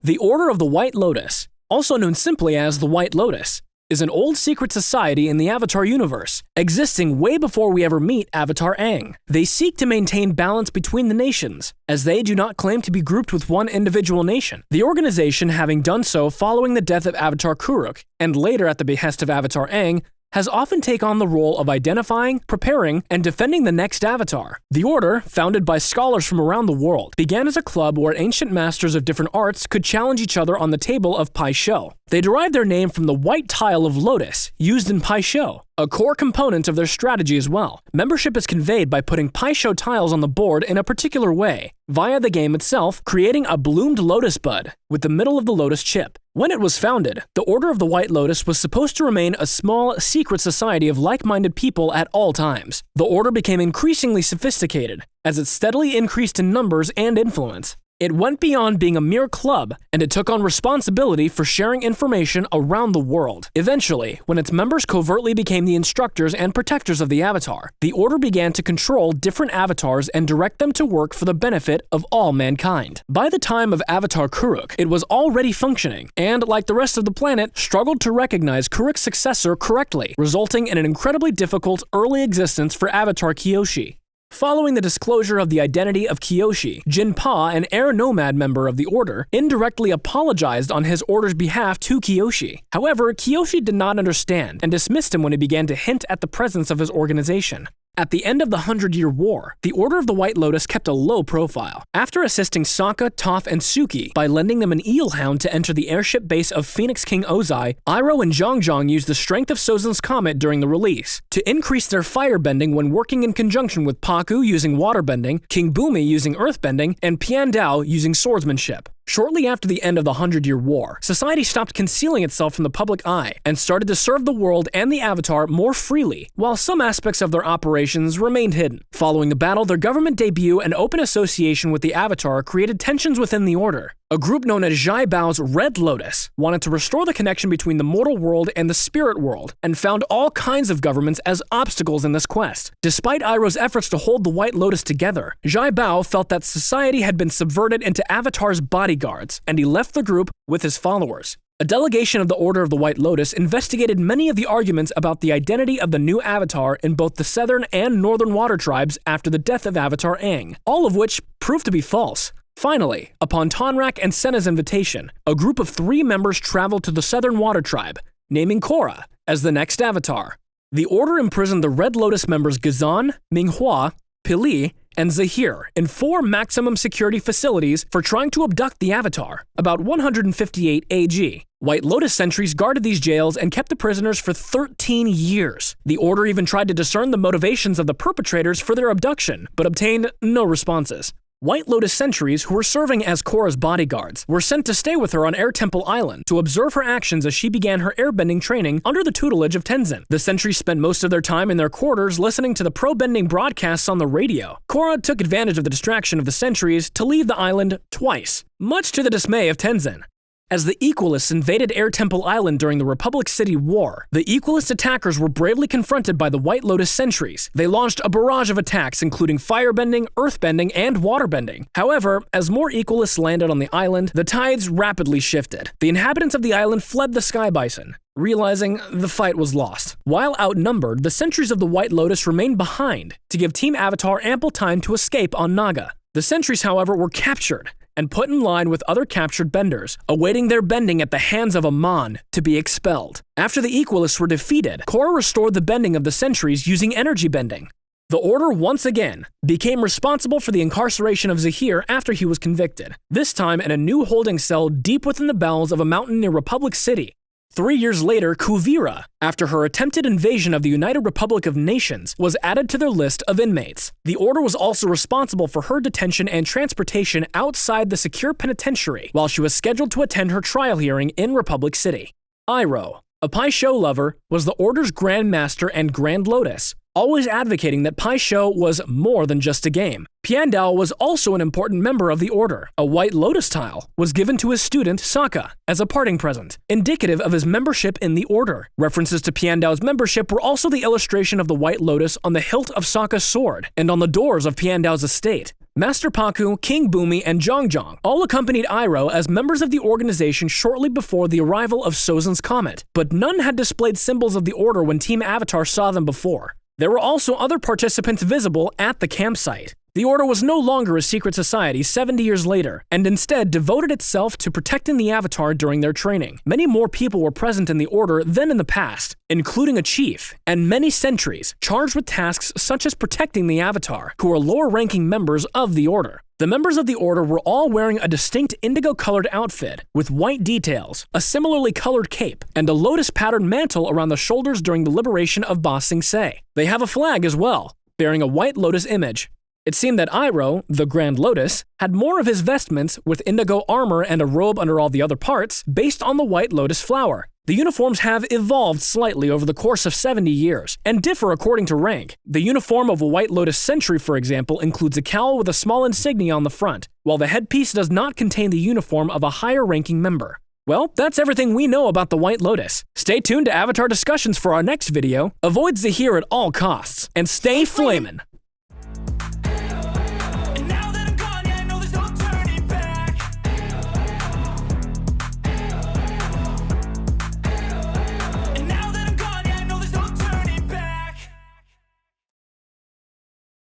The Order of the White Lotus, also known simply as the White Lotus, is an old secret society in the Avatar universe, existing way before we ever meet Avatar Aang. They seek to maintain balance between the nations, as they do not claim to be grouped with one individual nation. The organization, having done so following the death of Avatar Kuruk, and later at the behest of Avatar Aang, has often taken on the role of identifying, preparing, and defending the next Avatar. The Order, founded by scholars from around the world, began as a club where ancient masters of different arts could challenge each other on the table of Pai Sho. They derived their name from the white tile of lotus used in Pai Sho, a core component of their strategy as well. Membership is conveyed by putting Pai Sho tiles on the board in a particular way, via the game itself, creating a bloomed lotus bud with the middle of the lotus chip. When it was founded, the Order of the White Lotus was supposed to remain a small, secret society of like-minded people at all times. The Order became increasingly sophisticated, as it steadily increased in numbers and influence. It went beyond being a mere club, and it took on responsibility for sharing information around the world. Eventually, when its members covertly became the instructors and protectors of the Avatar, the Order began to control different avatars and direct them to work for the benefit of all mankind. By the time of Avatar Kuruk, it was already functioning, and like the rest of the planet, struggled to recognize Kuruk's successor correctly, resulting in an incredibly difficult early existence for Avatar Kyoshi. Following the disclosure of the identity of Kyoshi, Jin Pa, an air nomad member of the Order, indirectly apologized on his Order's behalf to Kyoshi. However, Kyoshi did not understand and dismissed him when he began to hint at the presence of his organization. At the end of the 100-Year War, the Order of the White Lotus kept a low profile. After assisting Sokka, Toph, and Suki by lending them an eel hound to enter the airship base of Phoenix King Ozai, Iroh and Zhang used the strength of Sozin's Comet during the release to increase their firebending when working in conjunction with Pakku using waterbending, King Bumi using earthbending, and Piandao using swordsmanship. Shortly after the end of the 100-Year War, society stopped concealing itself from the public eye and started to serve the world and the Avatar more freely, while some aspects of their operations remained hidden. Following the battle, their government debut and open association with the Avatar created tensions within the Order. A group known as Zhai Bao's Red Lotus wanted to restore the connection between the mortal world and the spirit world, and found all kinds of governments as obstacles in this quest. Despite Iroh's efforts to hold the White Lotus together, Zhai Bao felt that society had been subverted into Avatar's bodyguards, and he left the group with his followers. A delegation of the Order of the White Lotus investigated many of the arguments about the identity of the new Avatar in both the Southern and Northern Water Tribes after the death of Avatar Aang, all of which proved to be false. Finally, upon Tonrak and Senna's invitation, a group of 3 members traveled to the Southern Water Tribe, naming Korra as the next Avatar. The Order imprisoned the Red Lotus members Ghazan, Minghua, Pili, and Zahir in 4 maximum security facilities for trying to abduct the Avatar, about 158 AG. White Lotus sentries guarded these jails and kept the prisoners for 13 years. The Order even tried to discern the motivations of the perpetrators for their abduction, but obtained no responses. White Lotus sentries, who were serving as Korra's bodyguards, were sent to stay with her on Air Temple Island to observe her actions as she began her airbending training under the tutelage of Tenzin. The sentries spent most of their time in their quarters listening to the pro-bending broadcasts on the radio. Korra took advantage of the distraction of the sentries to leave the island twice, much to the dismay of Tenzin. As the Equalists invaded Air Temple Island during the Republic City War, the Equalist attackers were bravely confronted by the White Lotus sentries. They launched a barrage of attacks including firebending, earthbending, and waterbending. However, as more Equalists landed on the island, the tides rapidly shifted. The inhabitants of the island fled the Sky Bison, realizing the fight was lost. While outnumbered, the sentries of the White Lotus remained behind to give Team Avatar ample time to escape on Naga. The sentries, however, were captured and put in line with other captured benders, awaiting their bending at the hands of Amon to be expelled. After the Equalists were defeated, Korra restored the bending of the sentries using energy bending. The Order once again became responsible for the incarceration of Zahir after he was convicted, this time in a new holding cell deep within the bowels of a mountain near Republic City. 3 years later, Kuvira, after her attempted invasion of the United Republic of Nations, was added to their list of inmates. The Order was also responsible for her detention and transportation outside the secure penitentiary while she was scheduled to attend her trial hearing in Republic City. Iroh, a Pai Sho lover, was the Order's Grand Master and Grand Lotus, always advocating that Pai Sho was more than just a game. Piandao was also an important member of the Order. A White Lotus tile was given to his student Sokka as a parting present, indicative of his membership in the Order. References to Piandao's membership were also the illustration of the White Lotus on the hilt of Sokka's sword and on the doors of Piandao's estate, Master Pakku, King Bumi, and Jongjong all accompanied Iroh as members of the organization shortly before the arrival of Sozin's comet, but none had displayed symbols of the Order when Team Avatar saw them before. There were also other participants visible at the campsite. The Order was no longer a secret society 70 years later, and instead devoted itself to protecting the Avatar during their training. Many more people were present in the Order than in the past, including a chief, and many sentries charged with tasks such as protecting the Avatar, who are lower-ranking members of the Order. The members of the Order were all wearing a distinct indigo-colored outfit with white details, a similarly colored cape, and a lotus-patterned mantle around the shoulders during the liberation of Ba Sing Se. They have a flag as well, bearing a White Lotus image. It seemed that Iroh, the Grand Lotus, had more of his vestments with indigo armor and a robe under all the other parts based on the White Lotus flower. The uniforms have evolved slightly over the course of 70 years and differ according to rank. The uniform of a White Lotus sentry, for example, includes a cowl with a small insignia on the front, while the headpiece does not contain the uniform of a higher-ranking member. Well, that's everything we know about the White Lotus. Stay tuned to Avatar discussions for our next video, avoid Zahir at all costs, and stay flamin'!